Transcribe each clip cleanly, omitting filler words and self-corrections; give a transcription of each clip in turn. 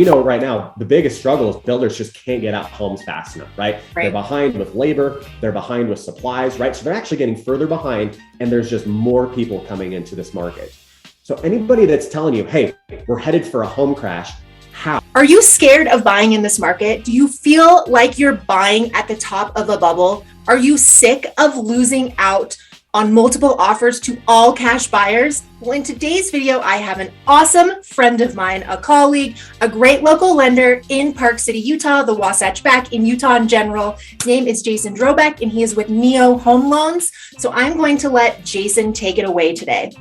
we know right now, the biggest struggle is builders just can't get out homes fast enough, right? They're behind with labor, they're behind with supplies, right? So they're actually getting further behind, and there's just more people coming into this market. So anybody that's telling you, hey, we're headed for a home crash, how? Are you scared of buying in this market? Do you feel like you're buying at the top of a bubble? Are you sick of losing out on multiple offers to all cash buyers? Well, in today's video, I have an awesome friend of mine, a colleague, a great local lender in Park City, Utah, the Wasatch back in Utah in general. His name is Jason Drobeck, and he is with Neo Home Loans. So I'm going to let Jason take it away today.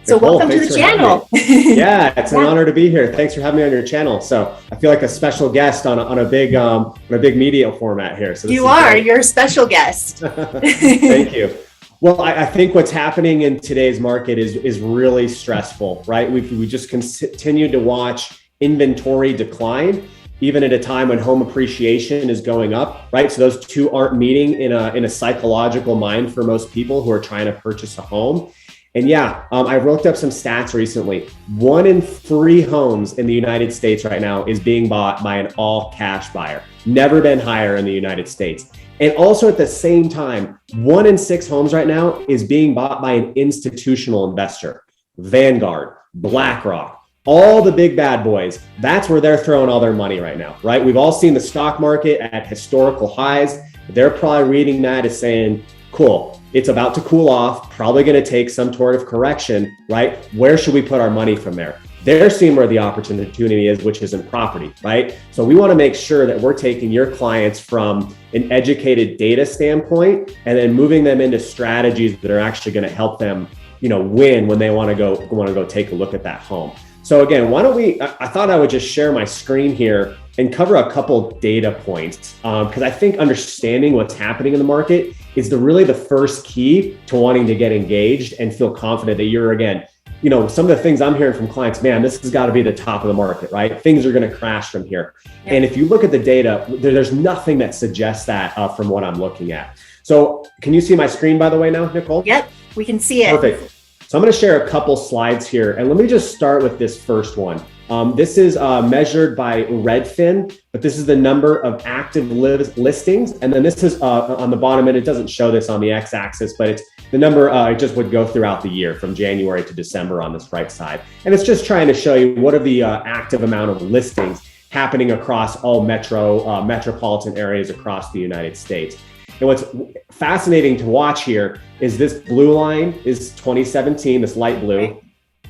So Nicole, welcome to the channel. Yeah, it's an honor to be here. Thanks for having me on your channel. So I feel like a special guest on a big media format here. So you're a special guest. Thank you. Well, I think what's happening in today's market is really stressful, right? We just continue to watch inventory decline, even at a time when home appreciation is going up, right? So those two aren't meeting in a psychological mind for most people who are trying to purchase a home. And yeah, I looked up some stats recently. 1 in 3 homes in the United States right now is being bought by an all cash buyer. Never been higher in the United States. And also at the same time, 1 in 6 homes right now is being bought by an institutional investor. Vanguard, BlackRock, all the big bad boys. That's where they're throwing all their money right now, right? We've all seen the stock market at historical highs. They're probably reading that as saying, cool, it's about to cool off, probably going to take some sort of correction, right? Where should we put our money from there? They're seeing where the opportunity is, which is in property, right? So we want to make sure that we're taking your clients from an educated data standpoint and then moving them into strategies that are actually going to help them, win when they want to go take a look at that home. So again, I thought I would just share my screen here and cover a couple data points because I think understanding what's happening in the market is really the first key to wanting to get engaged and feel confident that you're, again, some of the things I'm hearing from clients, man, this has got to be the top of the market, right? Things are going to crash from here. Yeah. And if you look at the data, there's nothing that suggests that from what I'm looking at. So can you see my screen, by the way, now, Nicole? Yep, we can see it. Perfect. So I'm going to share a couple slides here, and let me just start with this first one. This is measured by Redfin, but this is the number of active listings. And then this is on the bottom, and it doesn't show this on the x-axis, but it's the number, it just would go throughout the year from January to December on this right side. And it's just trying to show you what are the active amount of listings happening across all metropolitan areas across the United States. And what's fascinating to watch here is this blue line is 2017, this light blue.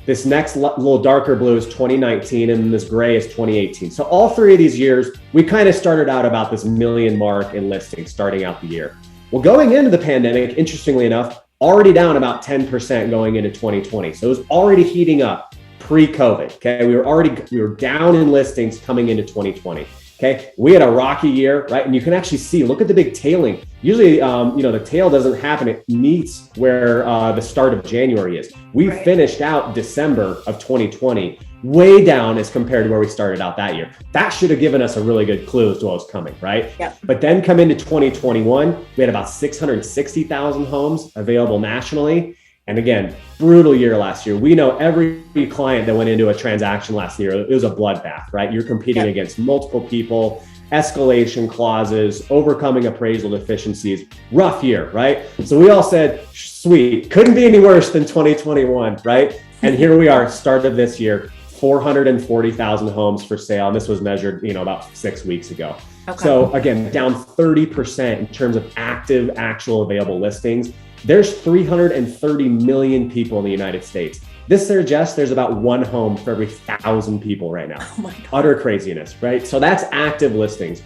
This next little darker blue is 2019, and this gray is 2018. So all 3 of these years, we kind of started out about this million mark in listings starting out the year. Well, going into the pandemic, interestingly enough, already down about 10% going into 2020. So it was already heating up pre-COVID, okay? We were down in listings coming into 2020. Okay, we had a rocky year, right? And you can actually see, look at the big tailing. Usually, the tail doesn't happen. It meets where the start of January is. We finished out December of 2020 way down as compared to where we started out that year. That should have given us a really good clue as to what was coming, right? Yep. But then come into 2021, we had about 660,000 homes available nationally. And again, brutal year last year. We know every client that went into a transaction last year, it was a bloodbath, right? You're competing against multiple people, escalation clauses, overcoming appraisal deficiencies, rough year, right? So we all said, sweet, couldn't be any worse than 2021, right? And here we are, start of this year, 440,000 homes for sale. And this was measured, about 6 weeks ago. Okay. So again, down 30% in terms of active, actual available listings. There's 330 million people in the United States. This suggests there's about 1 home for every 1,000 people right now. Oh my God. Utter craziness, right? So that's active listings.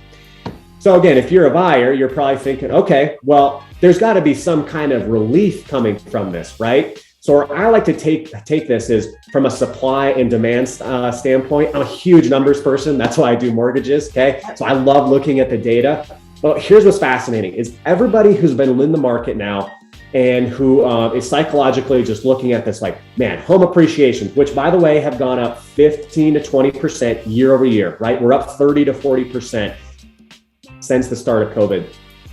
So again, if you're a buyer, you're probably thinking, okay, well, there's got to be some kind of relief coming from this, right? So where I like to take this is from a supply and demand standpoint. I'm a huge numbers person. That's why I do mortgages, okay? So I love looking at the data. But here's what's fascinating is everybody who's been in the market now and who is psychologically just looking at this like, man, home appreciation, which by the way, have gone up 15 to 20% year over year, right? We're up 30 to 40% since the start of COVID.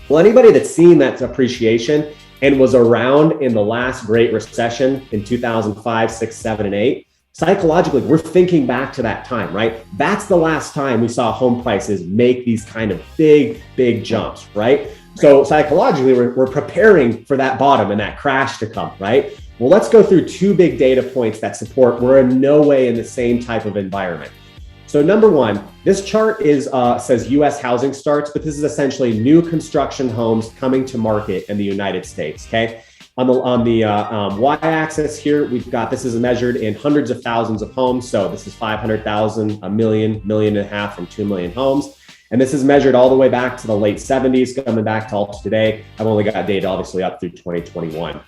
Well, anybody that's seen that appreciation and was around in the last great recession in 2005, 6, 7, and 8, psychologically, we're thinking back to that time, right? That's the last time we saw home prices make these kind of big jumps, right? So psychologically, we're preparing for that bottom and that crash to come, right? Well, let's go through two big data points that support we're in no way in the same type of environment. So number one, this chart says US housing starts, but this is essentially new construction homes coming to market in the United States, okay? On the y-axis here, we've got, this is measured in hundreds of thousands of homes. So this is 500,000, a million, million and a half, and 2 million homes. And this is measured all the way back to the late 70s, coming back to all today. I've only got data obviously up through 2021.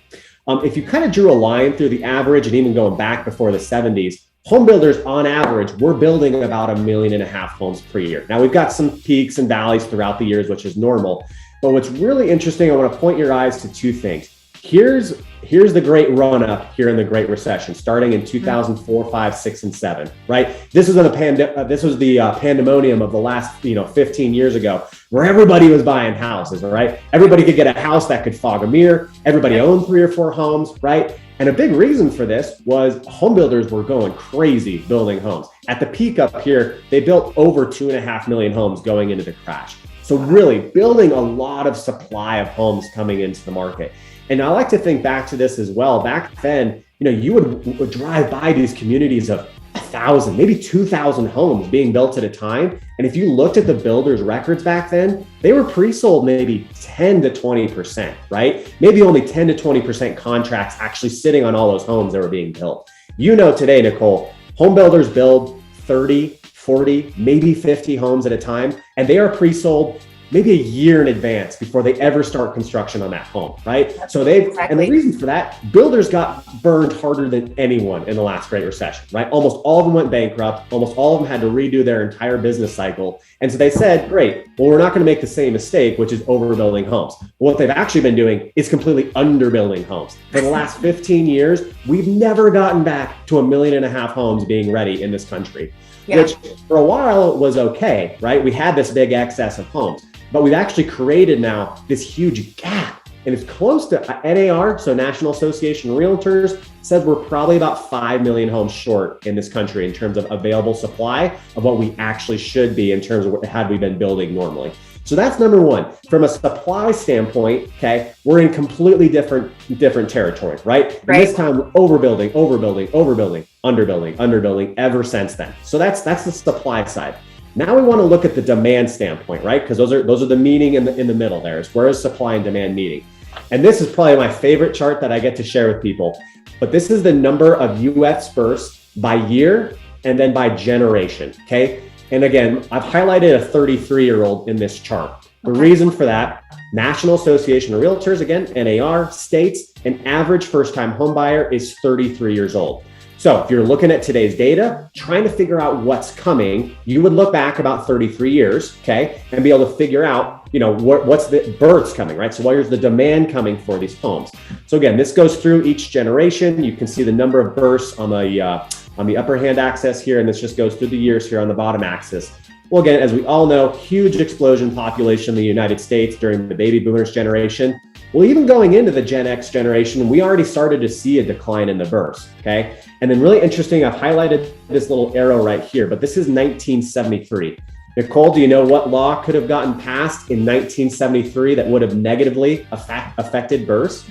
If you kind of drew a line through the average and even going back before the 70s, home builders on average, we're building about 1.5 million homes per year. Now we've got some peaks and valleys throughout the years, which is normal. But what's really interesting, I want to point your eyes to two things. Here's the great run up here in the Great Recession, starting in 2004, 5, 6, and 7. Right? This was the pandemonium of the last 15 years ago, where everybody was buying houses. Right? Everybody could get a house that could fog a mirror. Everybody owned 3 or 4 homes. Right? And a big reason for this was home builders were going crazy building homes. At the peak up here, they built over 2.5 million homes going into the crash. So really building a lot of supply of homes coming into the market. And I like to think back to this as well. Back then, you would drive by these communities of 1,000, maybe 2,000 homes being built at a time. And if you looked at the builders' records back then, they were pre-sold maybe 10 to 20%, right? Maybe only 10 to 20% contracts actually sitting on all those homes that were being built. Today, Nicole, home builders build 30, 40, maybe 50 homes at a time, and they are pre-sold maybe a year in advance before they ever start construction on that home, right? So and the reason for that, builders got burned harder than anyone in the last Great Recession, right? Almost all of them went bankrupt. Almost all of them had to redo their entire business cycle. And so they said, great, well, we're not going to make the same mistake, which is overbuilding homes. What they've actually been doing is completely underbuilding homes. For the last 15 years, we've never gotten back to 1.5 million homes being ready in this country, which for a while was okay, right? We had this big excess of homes. But we've actually created now this huge gap, and it's close to NAR, so National Association of Realtors, says we're probably about 5 million homes short in this country in terms of available supply of what we actually should be in terms of had we been building normally. So that's number one. From a supply standpoint, okay, we're in completely different territory, right? And this time we're overbuilding, underbuilding ever since then. So that's the supply side. Now we want to look at the demand standpoint, right? Because those are the meeting in the middle there. Is where is supply and demand meeting? And this is probably my favorite chart that I get to share with people. But this is the number of US bursts by year and then by generation, okay? And again, I've highlighted a 33-year-old in this chart. The reason for that, National Association of Realtors, again, NAR, states an average first-time home buyer is 33 years old. So if you're looking at today's data, trying to figure out what's coming, you would look back about 33 years, okay, and be able to figure out, what's the births coming, right? So where's the demand coming for these homes? So again, this goes through each generation. You can see the number of births on the upper hand axis here, and this just goes through the years here on the bottom axis. Well, again, as we all know, huge explosion population in the United States during the baby boomers generation. Well, even going into the Gen X generation, we already started to see a decline in the births, okay? And then really interesting, I've highlighted this little arrow right here, but this is 1973. Nicole, do you know what law could have gotten passed in 1973 that would have negatively affected births?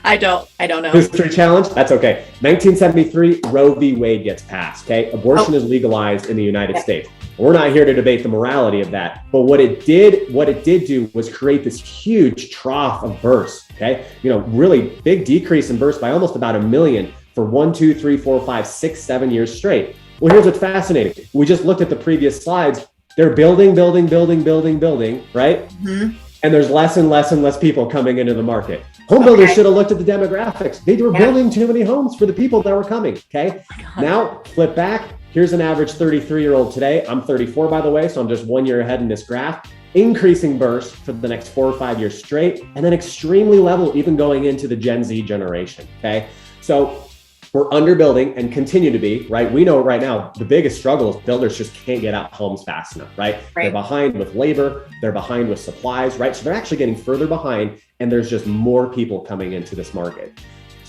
I don't know. History challenge? That's okay. 1973, Roe v. Wade gets passed, okay? Abortion is legalized in the United States. We're not here to debate the morality of that, but what it did do was create this huge trough of births, okay? Really big decrease in births by almost about 1 million for 1, 2, 3, 4, 5, 6, 7 years straight. Well, here's what's fascinating. We just looked at the previous slides. They're building, right? Mm-hmm. And there's less and less people coming into the market. Home builders should have looked at the demographics. They were building too many homes for the people that were coming, okay? Now, flip back. Here's an average 33-year-old today. I'm 34, by the way, so I'm just 1 year ahead in this graph. Increasing bursts for the next 4 or 5 years straight, and then extremely level even going into the Gen Z generation, okay? So we're underbuilding and continue to be, right? We know right now the biggest struggle is builders just can't get out homes fast enough, right? They're behind with labor, they're behind with supplies, right? So they're actually getting further behind, and there's just more people coming into this market.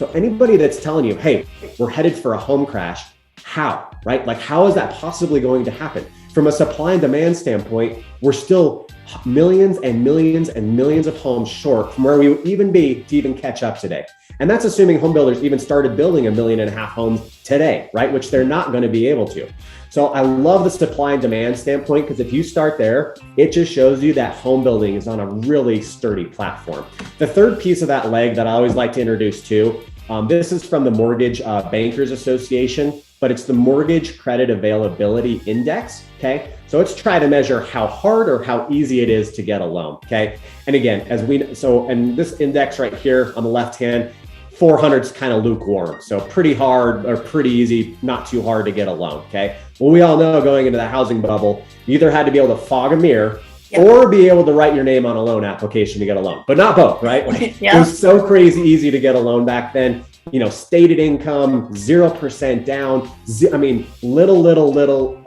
So anybody that's telling you, hey, we're headed for a home crash, how, right? Like, how is that possibly going to happen? From a supply and demand standpoint, we're still millions and millions and millions of homes short from where we would even be to even catch up today. And that's assuming home builders even started building 1.5 million homes today, right? Which they're not going to be able to. So I love the supply and demand standpoint, because if you start there, it just shows you that home building is on a really sturdy platform. The third piece of that leg that I always like to introduce too, this is from the Mortgage Bankers Association, but it's the Mortgage Credit Availability Index, okay? So let's try to measure how hard or how easy it is to get a loan, okay? And again, and this index right here on the left hand, 400 is kind of lukewarm. So pretty hard or pretty easy, not too hard to get a loan, okay? Well, we all know going into the housing bubble, you either had to be able to fog a mirror or be able to write your name on a loan application to get a loan, but not both, right? Like, it was so crazy easy to get a loan back then. You know, stated income, 0% down. Little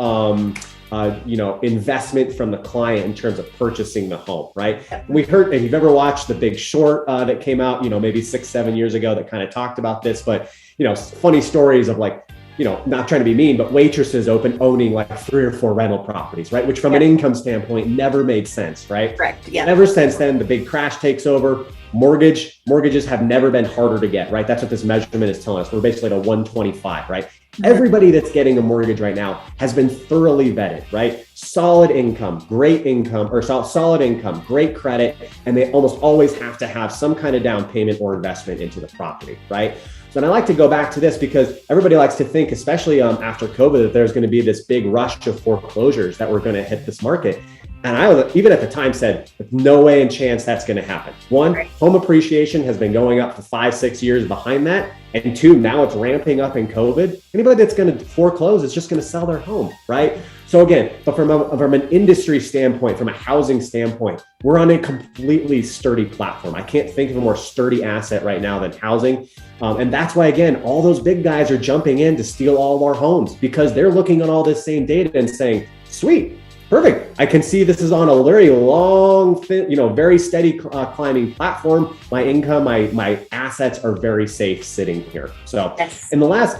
investment from the client in terms of purchasing the home, right? We heard, if you've ever watched The Big Short that came out, maybe 6-7 years ago that kind of talked about this, but, funny stories of like, not trying to be mean, but waitresses owning like 3 or 4 rental properties, right? Which from an income standpoint never made sense, right? Correct. Yeah. Ever since then, the big crash takes over. Mortgages have never been harder to get, right? That's what this measurement is telling us. We're basically at a 125, right? Everybody that's getting a mortgage right now has been thoroughly vetted, right? Solid income, great credit, and they almost always have to have some kind of down payment or investment into the property, right? So, and I like to go back to this because everybody likes to think, especially after COVID, that there's going to be this big rush of foreclosures that we're going to hit this market. And I even at the time said, no way in chance that's going to happen. One, home appreciation has been going up for 5-6 years behind that. And 2, now it's ramping up in COVID. Anybody that's going to foreclose is just going to sell their home, right? So again, but from an industry standpoint, from a housing standpoint, we're on a completely sturdy platform. I can't think of a more sturdy asset right now than housing. And that's why, again, all those big guys are jumping in to steal all of our homes, because they're looking at all this same data and saying, sweet, perfect. I can see this is on a very long, very steady climbing platform. My income, my assets are very safe sitting here. So in the last,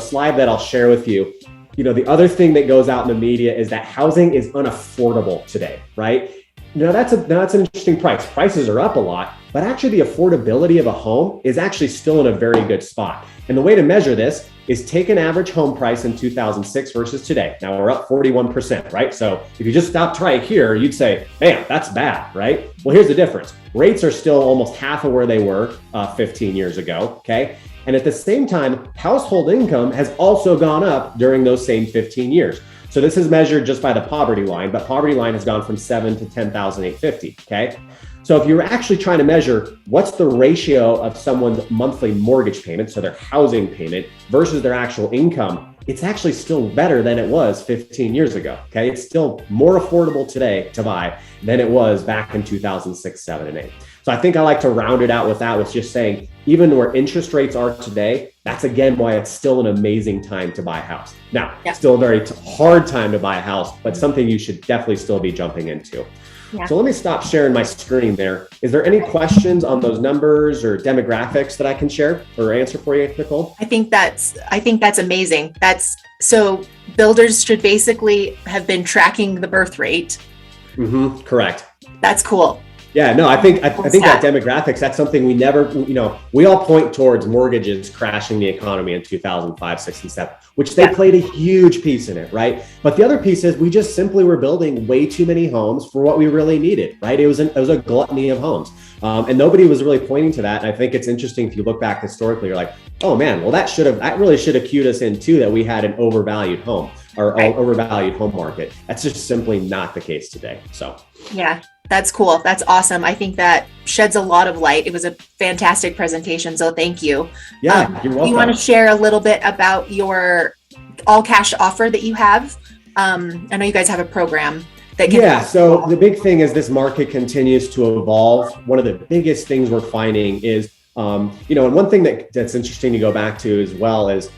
slide that I'll share with you, the other thing that goes out in the media is that housing is unaffordable today, right? Now that's an interesting price. Prices are up a lot, but actually the affordability of a home is actually still in a very good spot. And the way to measure this is take an average home price in 2006 versus today. Now we're up 41%, right? So if you just stopped right here, you'd say, man, that's bad, right? Well, here's the difference. Rates are still almost half of where they were 15 years ago, okay? And at the same time, household income has also gone up during those same 15 years. So this is measured just by the poverty line, but poverty line has gone from 7 to 10,850, okay? So if you're actually trying to measure what's the ratio of someone's monthly mortgage payment, so their housing payment versus their actual income, it's actually still better than it was 15 years ago, okay? It's still more affordable today to buy than it was back in 2006, 7, and 8. So I think I like to round it out with that, with just saying, even where interest rates are today, that's again why it's still an amazing time to buy a house. Now, still a very hard time to buy a house, but something you should definitely still be jumping into. Yeah. So let me stop sharing my screen there. Is there any questions on those numbers or demographics that I can share or answer for you, Nicole? I think that's amazing. So builders should basically have been tracking the birth rate. Mm-hmm, correct. That's cool. Yeah, no, I think that demographics, that's something we never, we all point towards mortgages crashing the economy in 2005, 6, and 7, which they played a huge piece in it, right? But the other piece is we just simply were building way too many homes for what we really needed, right? It was a gluttony of homes. And nobody was really pointing to that. And I think it's interesting if you look back historically, you're like, oh man, well that really should have cued us in too, that we had an overvalued home or overvalued home market. That's just simply not the case today. So yeah. That's cool. That's awesome. I think that sheds a lot of light. It was a fantastic presentation, so thank you. Yeah, you're welcome. You want to share a little bit about your all cash offer that you have? I know you guys have a program that can so the big thing is this market continues to evolve. One of the biggest things we're finding is, and one thing that's interesting to go back to as well is,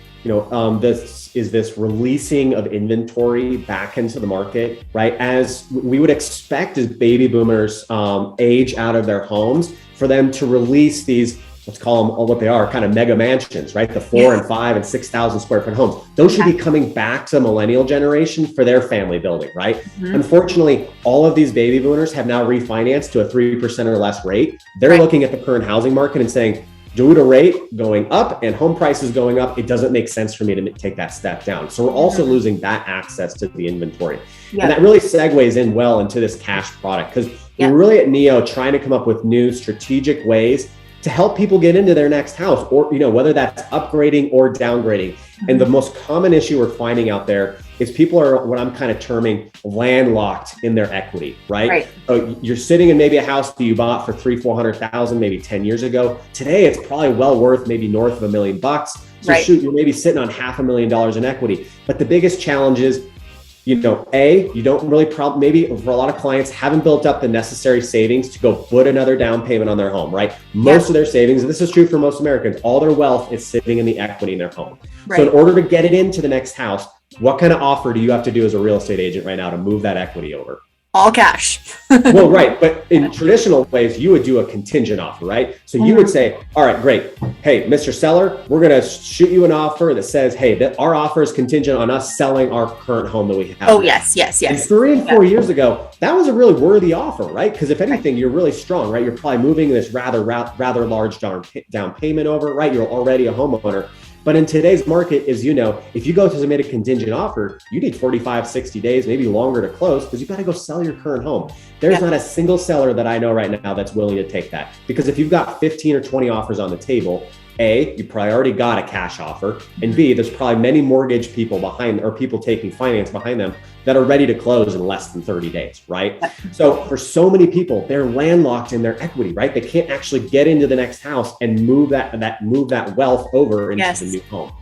this releasing of inventory back into the market, right? As we would expect as baby boomers age out of their homes, for them to release these let's call them what they are, kind of mega mansions, right? The 4 and 5 and 6,000 square foot homes. Those should be coming back to the millennial generation for their family building, right? Unfortunately, all of these baby boomers have now refinanced to a 3% or less rate. They're looking at the current housing market and saying, due to rate going up and home prices going up, it doesn't make sense for me to take that step down. So we're also losing that access to the inventory. And that really segues in well into this cash product, because we're really at Neo trying to come up with new strategic ways to help people get into their next house, or, you know, whether that's upgrading or downgrading. And the most common issue we're finding out there is people are what I'm kind of terming landlocked in their equity, right? So you're sitting in maybe a house that you bought for $300,000-400,000 maybe 10 years ago. Today, it's probably well worth maybe north of $1 million. So shoot, you're maybe sitting on $500,000 in equity. But the biggest challenge is, you know, you don't really maybe for a lot of clients haven't built up the necessary savings to go put another down payment on their home, right? Most of their savings, and this is true for most Americans, all their wealth is sitting in the equity in their home. So in order to get it into the next house, what kind of offer do you have to do as a real estate agent right now to move that equity over? All cash. Well, right. But in traditional ways, you would do a contingent offer, right? So you would say, all right, great. Hey, Mr. Seller, we're going to shoot you an offer that says, hey, that our offer is contingent on us selling our current home that we have. Oh, yes. And 3 and 4 years ago, that was a really worthy offer, right? Because if anything, you're really strong, right? You're probably moving this rather large down payment over, right? You're already a homeowner. But in today's market, as you know, if you go to submit a contingent offer, you need 45, 60 days, maybe longer to close, because you've got to go sell your current home. There's not a single seller that I know right now that's willing to take that. Because if you've got 15 or 20 offers on the table, A, you probably already got a cash offer, and B, there's probably many mortgage people behind, or people taking finance behind them that are ready to close in less than 30 days, right? So for so many people, they're landlocked in their equity, right? They can't actually get into the next house and move that wealth over into the new home.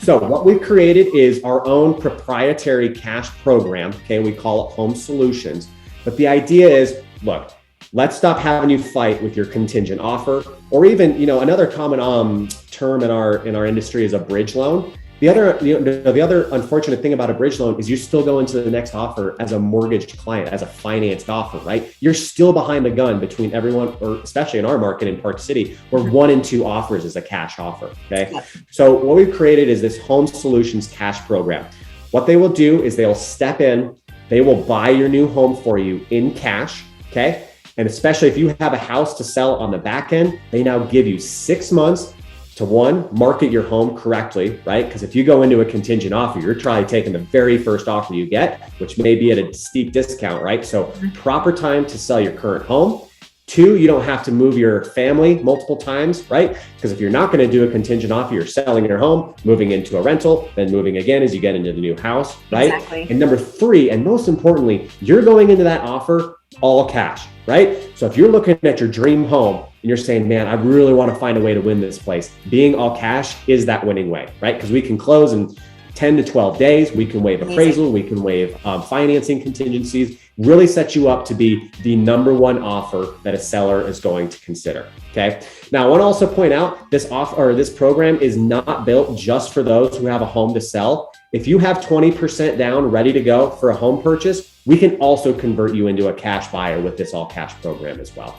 So what we've created is our own proprietary cash program. Okay, we call it Home Solutions. But the idea is, look, let's stop having you fight with your contingent offer, or even, you know, another common term in our industry is a bridge loan. The other unfortunate thing about a bridge loan is you still go into the next offer as a mortgaged client, as a financed offer, right? You're still behind the gun between everyone, or especially in our market in Park City, where 1 in 2 offers is a cash offer, okay? So what we've created is this Home Solutions cash program. What they will do is they'll step in, they will buy your new home for you in cash, okay? And especially if you have a house to sell on the back end, they now give you 6 months to, one, market your home correctly, right? Because if you go into a contingent offer, you're probably taking the very first offer you get, which may be at a steep discount, right? So proper time to sell your current home. 2, you don't have to move your family multiple times, right? Because if you're not going to do a contingent offer, you're selling your home, moving into a rental, then moving again as you get into the new house, right? And number 3, and most importantly, you're going into that offer all cash, right? So if you're looking at your dream home and you're saying, man, I really want to find a way to win this place, being all cash is that winning way, right? Because we can close in 10 to 12 days. We can waive appraisal. We can waive financing contingencies, really set you up to be the number 1 offer that a seller is going to consider. Okay. Now, I want to also point out this offer, or this program, is not built just for those who have a home to sell. If you have 20% down ready to go for a home purchase, we can also convert you into a cash buyer with this all cash program as well.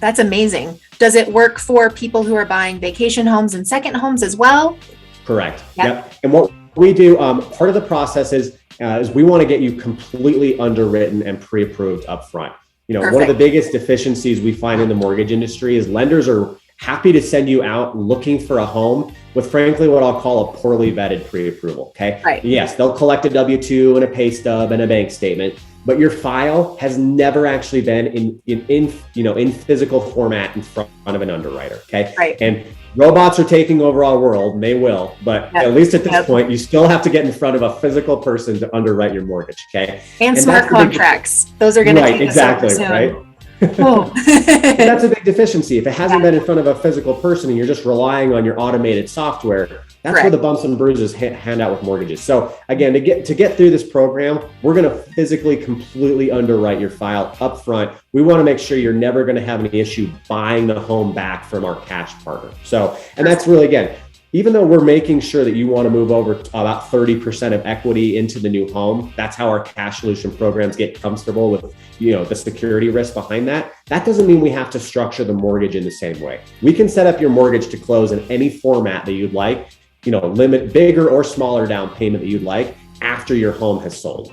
That's amazing. Does it work for people who are buying vacation homes and second homes as well? Correct. Yep. And what we do, part of the process is we want to get you completely underwritten and pre-approved upfront. You know, one of the biggest deficiencies we find in the mortgage industry is lenders are happy to send you out looking for a home with, frankly, what I'll call a poorly vetted pre-approval. Okay. Yes, they'll collect a W-2 and a pay stub and a bank statement, but your file has never actually been in physical format in front of an underwriter. Okay. And robots are taking over our world, and they will, but at least at this point, you still have to get in front of a physical person to underwrite your mortgage. Okay. And smart contracts. Those are going to take us over soon. Right. That's a big deficiency. If it hasn't been in front of a physical person and you're just relying on your automated software, that's where the bumps and bruises hand out with mortgages. So again, to get through this program, we're going to physically completely underwrite your file up front. We want to make sure you're never going to have any issue buying the home back from our cash partner. So, and that's really, again, even though we're making sure that you want to move over about 30% of equity into the new home, that's how our cash solution programs get comfortable with, the security risk behind that. That doesn't mean we have to structure the mortgage in the same way. We can set up your mortgage to close in any format that you'd like, limit bigger or smaller down payment that you'd like after your home has sold.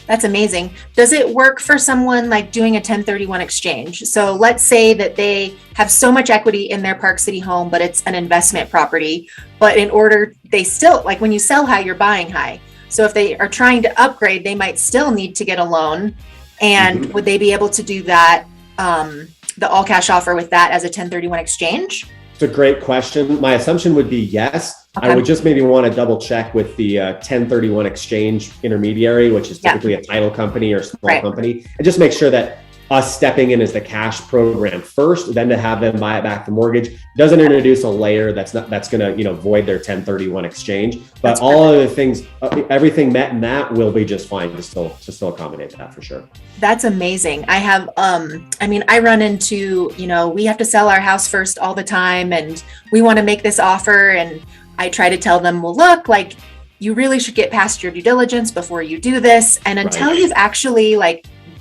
That's amazing. Does it work for someone like doing a 1031 exchange? So let's say that they have so much equity in their Park City home, but it's an investment property. But in order, they still, like when you sell high, you're buying high. So if they are trying to upgrade, they might still need to get a loan. And would they be able to do that, the all cash offer with that as a 1031 exchange? It's a great question. My assumption would be yes. Okay. I would just maybe want to double check with the 1031 exchange intermediary, which is typically a title company or small company, and just make sure that us stepping in as the cash program first, then to have them buy it back the mortgage doesn't introduce a layer that's going to void their 1031 exchange. But all other things, everything met in that will be just fine to still accommodate that for sure. That's amazing. I have, I run into, we have to sell our house first all the time, and we want to make this offer, and I try to tell them, well, look, like you really should get past your due diligence before you do this. And until you've actually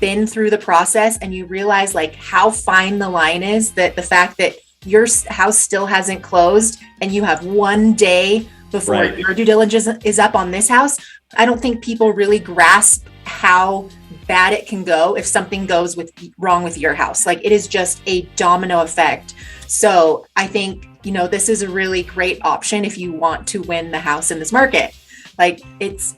been through the process and you realize how fine the line is, that the fact that your house still hasn't closed and you have one day before your due diligence is up on this house, I don't think people really grasp how bad it can go if something goes wrong with your house. Like it is just a domino effect. So I think, this is a really great option if you want to win the house in this market. Like it's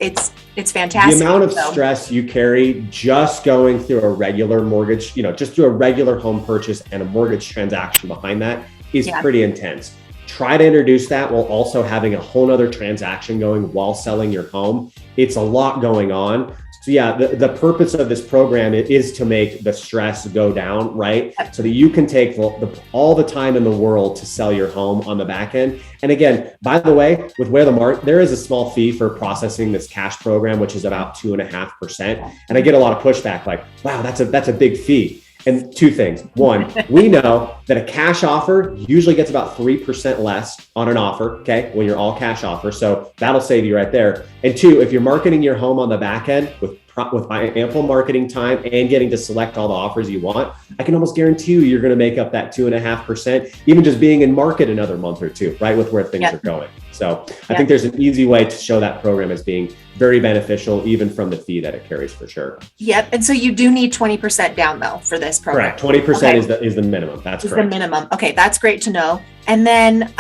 fantastic. The amount of stress you carry just going through a regular mortgage, just through a regular home purchase and a mortgage transaction behind that is pretty intense. Try to introduce that while also having a whole nother transaction going while selling your home. It's a lot going on. So the purpose of this program is to make the stress go down, right? So that you can take all the time in the world to sell your home on the back end. And again, by the way, with where the market, there is a small fee for processing this cash program, which is about 2.5%. And I get a lot of pushback like, wow, that's a big fee. And two things. One, we know that a cash offer usually gets about 3% less on an offer, okay, when you're all cash offer. So that'll save you right there. And two, if you're marketing your home on the back end with ample marketing time and getting to select all the offers you want, I can almost guarantee you're going to make up that 2.5%, even just being in market another month or two, right, with where things are going. So I think there's an easy way to show that program as being very beneficial, even from the fee that it carries for sure. Yep. And so you do need 20% down though for this program. Correct. 20% is the minimum. That's correct. The minimum. Okay. That's great to know. And then,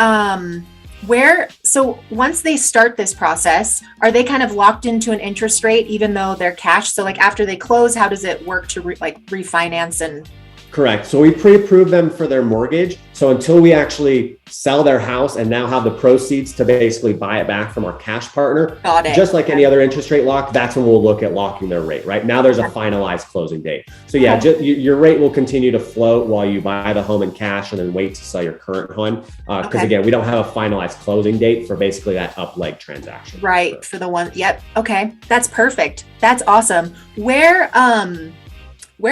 so once they start this process, are they kind of locked into an interest rate, even though they're cash? So after they close, how does it work to refinance and? Correct. So we pre-approve them for their mortgage. So until we actually sell their house and now have the proceeds to basically buy it back from our cash partner, just like any other interest rate lock, that's when we'll look at locking their rate, right? Now there's a finalized closing date. So your rate will continue to float while you buy the home in cash and then wait to sell your current home. Because again, we don't have a finalized closing date for basically that up leg transaction. Right. For the one. Yep. Okay. That's perfect. That's awesome. Where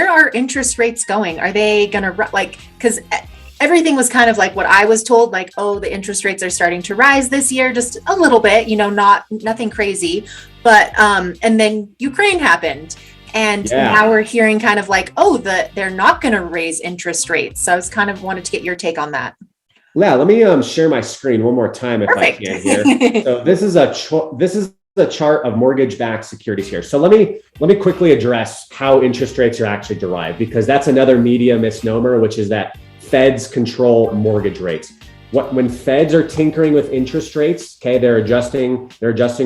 are interest rates going? Are they going to because everything was kind of like what I was told, the interest rates are starting to rise this year, just a little bit, nothing crazy. But, and then Ukraine happened. And now we're hearing kind of they're not going to raise interest rates. So I was kind of wanted to get your take on that. Yeah, let me share my screen one more time if I can here. So this is the chart of mortgage-backed securities here. So let me quickly address how interest rates are actually derived, because that's another media misnomer, which is that Feds control mortgage rates. When Feds are tinkering with interest rates, okay, they're adjusting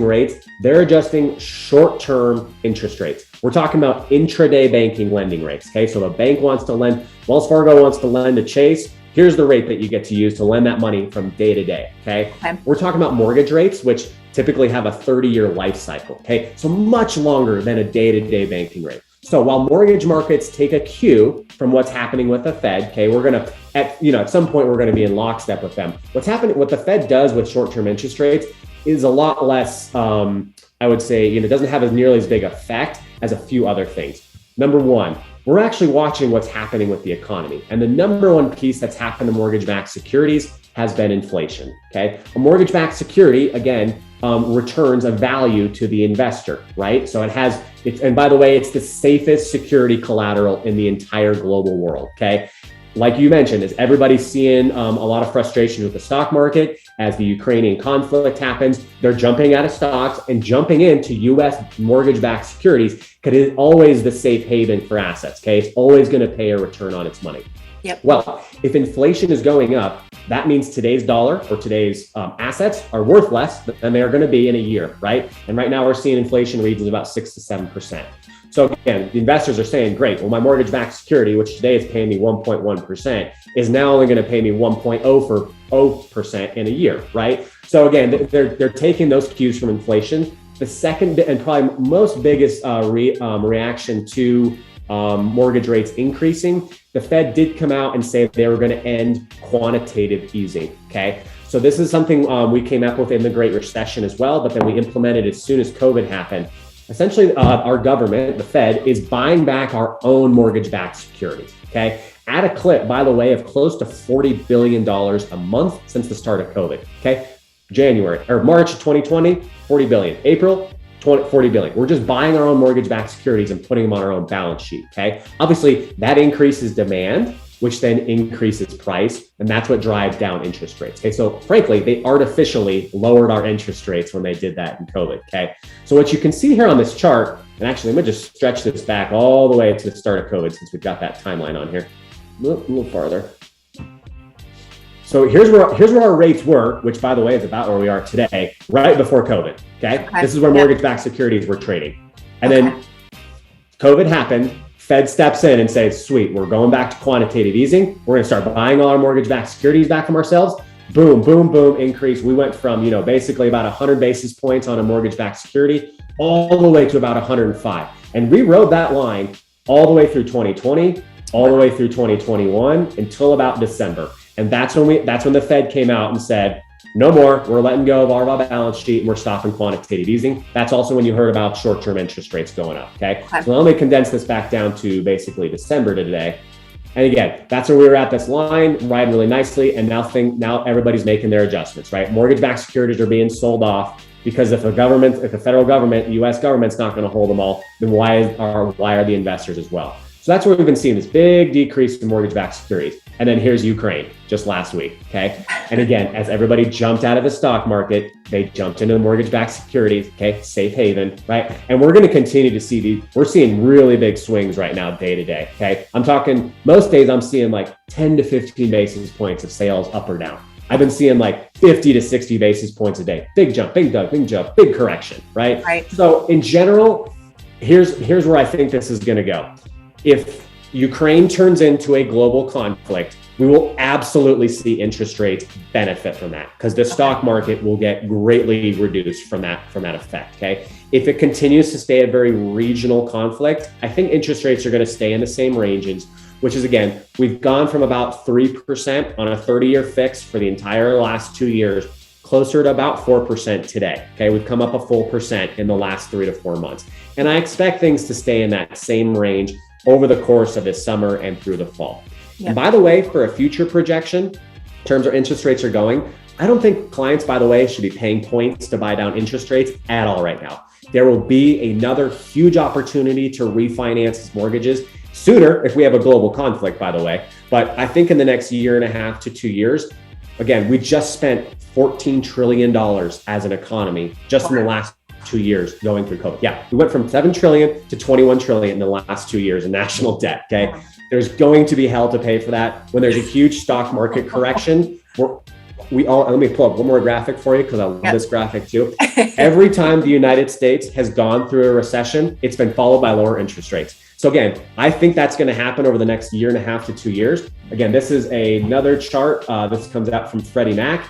rates. They're adjusting short-term interest rates. We're talking about intraday banking lending rates. Okay, so the bank wants to lend, Wells Fargo wants to lend to Chase. Here's the rate that you get to use to lend that money from day to day. Okay, we're talking about mortgage rates, which typically have a 30-year life cycle. Okay, so much longer than a day-to-day banking rate. So while mortgage markets take a cue from what's happening with the Fed, okay, we're gonna at some point we're gonna be in lockstep with them. What the Fed does with short-term interest rates is a lot less. I would say it doesn't have nearly as big effect as a few other things. Number one, we're actually watching what's happening with the economy, and the number one piece that's happened to mortgage-backed securities has been inflation. Okay. A mortgage-backed security, again, returns a value to the investor, right? So and by the way, it's the safest security collateral in the entire global world. Okay. Like you mentioned, is everybody's seeing a lot of frustration with the stock market as the Ukrainian conflict happens. They're jumping out of stocks and jumping into U.S. mortgage-backed securities because it's always the safe haven for assets. Okay, it's always going to pay a return on its money. Yep. Well, if inflation is going up, that means today's dollar or today's assets are worth less than they are going to be in a year, right? And right now we're seeing inflation regions about 6 to 7%. So again, the investors are saying, great, well, my mortgage-backed security, which today is paying me 1.1%, is now only going to pay me 1.0% in a year, right? So again, they're taking those cues from inflation. The second and probably most biggest reaction to mortgage rates increasing, the Fed did come out and say they were going to end quantitative easing, okay? So this is something we came up with in the Great Recession as well, but then we implemented as soon as COVID happened. Essentially, our government, the Fed, is buying back our own mortgage-backed securities, okay? At a clip, by the way, of close to $40 billion a month since the start of COVID, okay? March 2020, 40 billion. April, 40 billion. We're just buying our own mortgage-backed securities and putting them on our own balance sheet, okay? Obviously, that increases demand, which then increases price, and that's what drives down interest rates. Okay, so frankly, they artificially lowered our interest rates when they did that in COVID. Okay, so what you can see here on this chart, and actually, let me just stretch this back all the way to the start of COVID since we've got that timeline on here. A little farther. So here's where our rates were, which by the way is about where we are today, right before COVID. Okay, this is where mortgage-backed securities were trading, and then COVID happened. Fed steps in and says, sweet, we're going back to quantitative easing. We're going to start buying all our mortgage-backed securities back from ourselves. Boom, boom, boom, increase. We went from, basically about 100 basis points on a mortgage-backed security all the way to about 105. And we rode that line all the way through 2020, all the way through 2021 until about December. And that's when the Fed came out and said, no more, we're letting go of our balance sheet and we're stopping quantitative easing. That's also when you heard about short-term interest rates going up, okay? So let me condense this back down to basically December to today. And again, that's where we were at this line, riding really nicely. And now everybody's making their adjustments, right? Mortgage-backed securities are being sold off because if the federal government, the US government's not gonna hold them all, then why are the investors as well? So that's where we've been seeing this big decrease in mortgage-backed securities. And then here's Ukraine just last week, okay? And again, as everybody jumped out of the stock market, they jumped into the mortgage-backed securities, okay? Safe haven, right? And we're gonna continue to see we're seeing really big swings right now day to day, okay? I'm talking, most days I'm seeing like 10 to 15 basis points of sales up or down. I've been seeing like 50 to 60 basis points a day. Big jump, big jump, big correction, right? So in general, here's where I think this is gonna go. If Ukraine turns into a global conflict, we will absolutely see interest rates benefit from that because the stock market will get greatly reduced from that effect. Okay. If it continues to stay a very regional conflict, I think interest rates are going to stay in the same ranges, which is, again, we've gone from about 3% on a 30-year fix for the entire last 2 years, closer to about 4% today. Okay. We've come up a full percent in the last 3 to 4 months. And I expect things to stay in that same range over the course of this summer and through the fall. Yep. And by the way, for a future projection, in terms of interest rates are going, I don't think clients, by the way, should be paying points to buy down interest rates at all right now. There will be another huge opportunity to refinance mortgages sooner if we have a global conflict, by the way. But I think in the next 1.5 to 2 years, again, we just spent $14 trillion as an economy just in the last 2 years going through COVID. Yeah, we went from 7 trillion to 21 trillion in the last 2 years in national debt. Okay. There's going to be hell to pay for that. When there's a huge stock market correction, let me pull up one more graphic for you because I love this graphic too. Every time the United States has gone through a recession, it's been followed by lower interest rates. So again, I think that's going to happen over the next 1.5 to 2 years. Again, this is another chart. This comes out from Freddie Mac.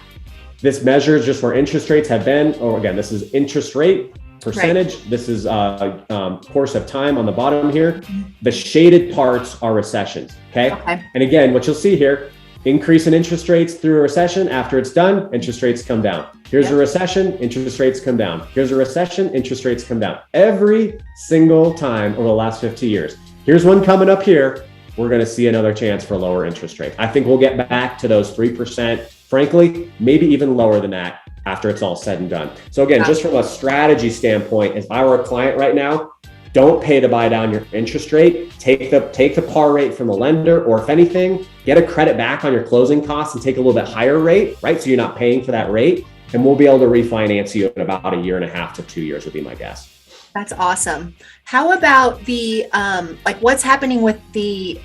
This measures just where interest rates have been. Oh, again, this is interest rate percentage. Right. This is course of time on the bottom here. The shaded parts are recessions. Okay. And again, what you'll see here, increase in interest rates through a recession. After it's done, interest rates come down. Here's a recession, interest rates come down. Here's a recession, interest rates come down. Every single time over the last 50 years. Here's one coming up here. We're going to see another chance for lower interest rates. I think we'll get back to those 3%, Frankly, maybe even lower than that after it's all said and done. So again, just from a strategy standpoint, if I were a client right now, don't pay to buy down your interest rate. Take the par rate from the lender, or if anything, get a credit back on your closing costs and take a little bit higher rate, right? So you're not paying for that rate, and we'll be able to refinance you in about 1.5 to 2 years would be my guess. That's awesome. How about the what's happening with the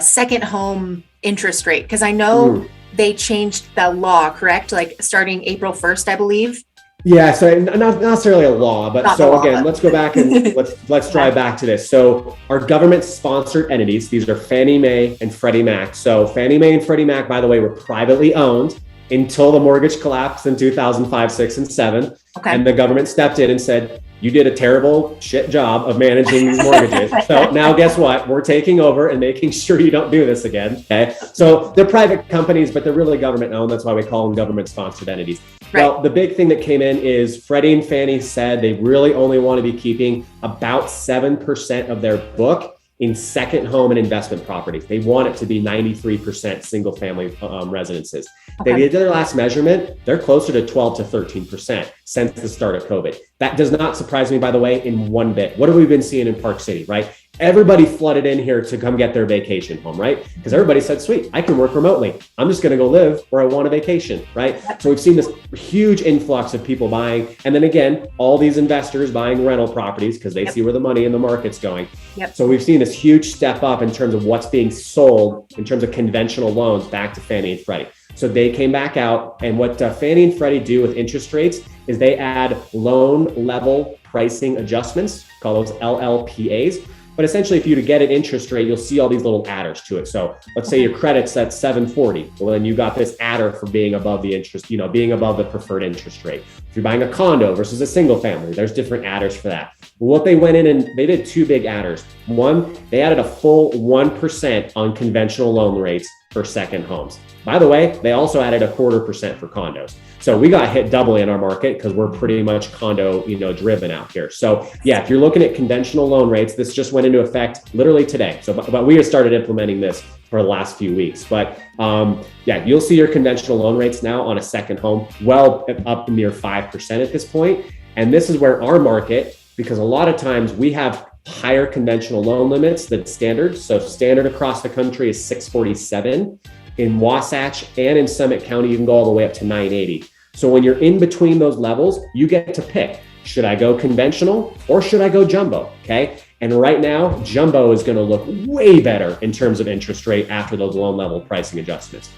second home interest rate? Because I know they changed the law, correct? Like starting April 1st, I believe. Yeah, so not necessarily a law, but not so again, let's go back and let's drive back to this. So our government-sponsored entities, these are Fannie Mae and Freddie Mac. So Fannie Mae and Freddie Mac, by the way, were privately owned until the mortgage collapsed in 2005, 6, and 7. Okay. And the government stepped in and said, you did a terrible shit job of managing these mortgages. So now guess what? We're taking over and making sure you don't do this again. Okay. So they're private companies, but they're really government owned. That's why we call them government sponsored entities. Right. Well, the big thing that came in is Freddie and Fannie said they really only want to be keeping about 7% of their book in second home and investment properties. They want it to be 93% single family residences. Okay. They did their last measurement. They're closer to 12 to 13% since the start of COVID. That does not surprise me, by the way, in one bit. What have we been seeing in Park City, right? Everybody flooded in here to come get their vacation home, right? Because everybody said, sweet, I can work remotely. I'm just going to go live where I want a vacation, right? So we've seen this huge influx of people buying. And then again, all these investors buying rental properties because they see where the money in the market's going. So we've seen this huge step up in terms of what's being sold in terms of conventional loans back to Fannie and Freddie. So they came back out, and what Fannie and Freddie do with interest rates is they add loan level pricing adjustments, call those LLPAs. But essentially, if you to get an interest rate, you'll see all these little adders to it. So let's say your credit's at 740. Well, then you got this adder for being above the interest, being above the preferred interest rate. If you're buying a condo versus a single family, there's different adders for that. What they went in and they did two big adders. One, they added a full 1% on conventional loan rates for second homes. By the way, they also added 0.25% for condos. So we got hit doubly in our market because we're pretty much condo, driven out here. So yeah, if you're looking at conventional loan rates, this just went into effect literally today. So, but we have started implementing this for the last few weeks. But yeah, you'll see your conventional loan rates now on a second home well up near 5% at this point. And this is where our market, because a lot of times we have higher conventional loan limits than standard. So standard across the country is 647. In Wasatch and in Summit County, you can go all the way up to 980. So when you're in between those levels, you get to pick, should I go conventional or should I go jumbo? Okay. And right now, jumbo is going to look way better in terms of interest rate after those loan level pricing adjustments.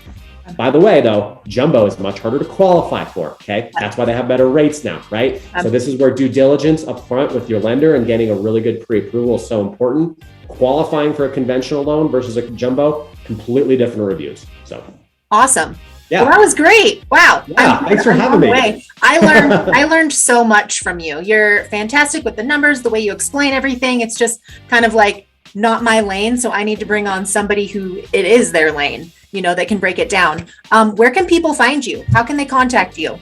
By the way, though, jumbo is much harder to qualify for. Okay. That's why they have better rates now, right? So this is where due diligence up front with your lender and getting a really good pre-approval is so important. Qualifying for a conventional loan versus a jumbo, completely different reviews. So awesome. Yeah, well, that was great. Wow. Yeah, thanks for having me. I learned so much from you. You're fantastic with the numbers, the way you explain everything. It's just kind of like not my lane. So I need to bring on somebody who it is their lane, that can break it down. Where can people find you? How can they contact you?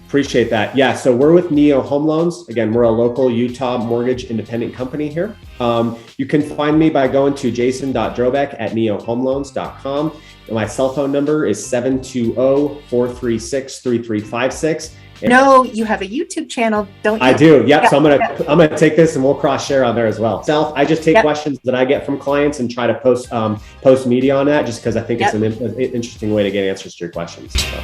Appreciate that. Yeah, so we're with Neo Home Loans. Again, we're a local Utah mortgage independent company here. You can find me by going to jason.drobeck@neohomeloans.com. My cell phone number is 720-436-3356. No, you have a YouTube channel, don't you? I do. Yep. So I'm gonna take this and we'll cross share on there as well. I just take questions that I get from clients and try to post media on that, just because I think it's an interesting way to get answers to your questions. So.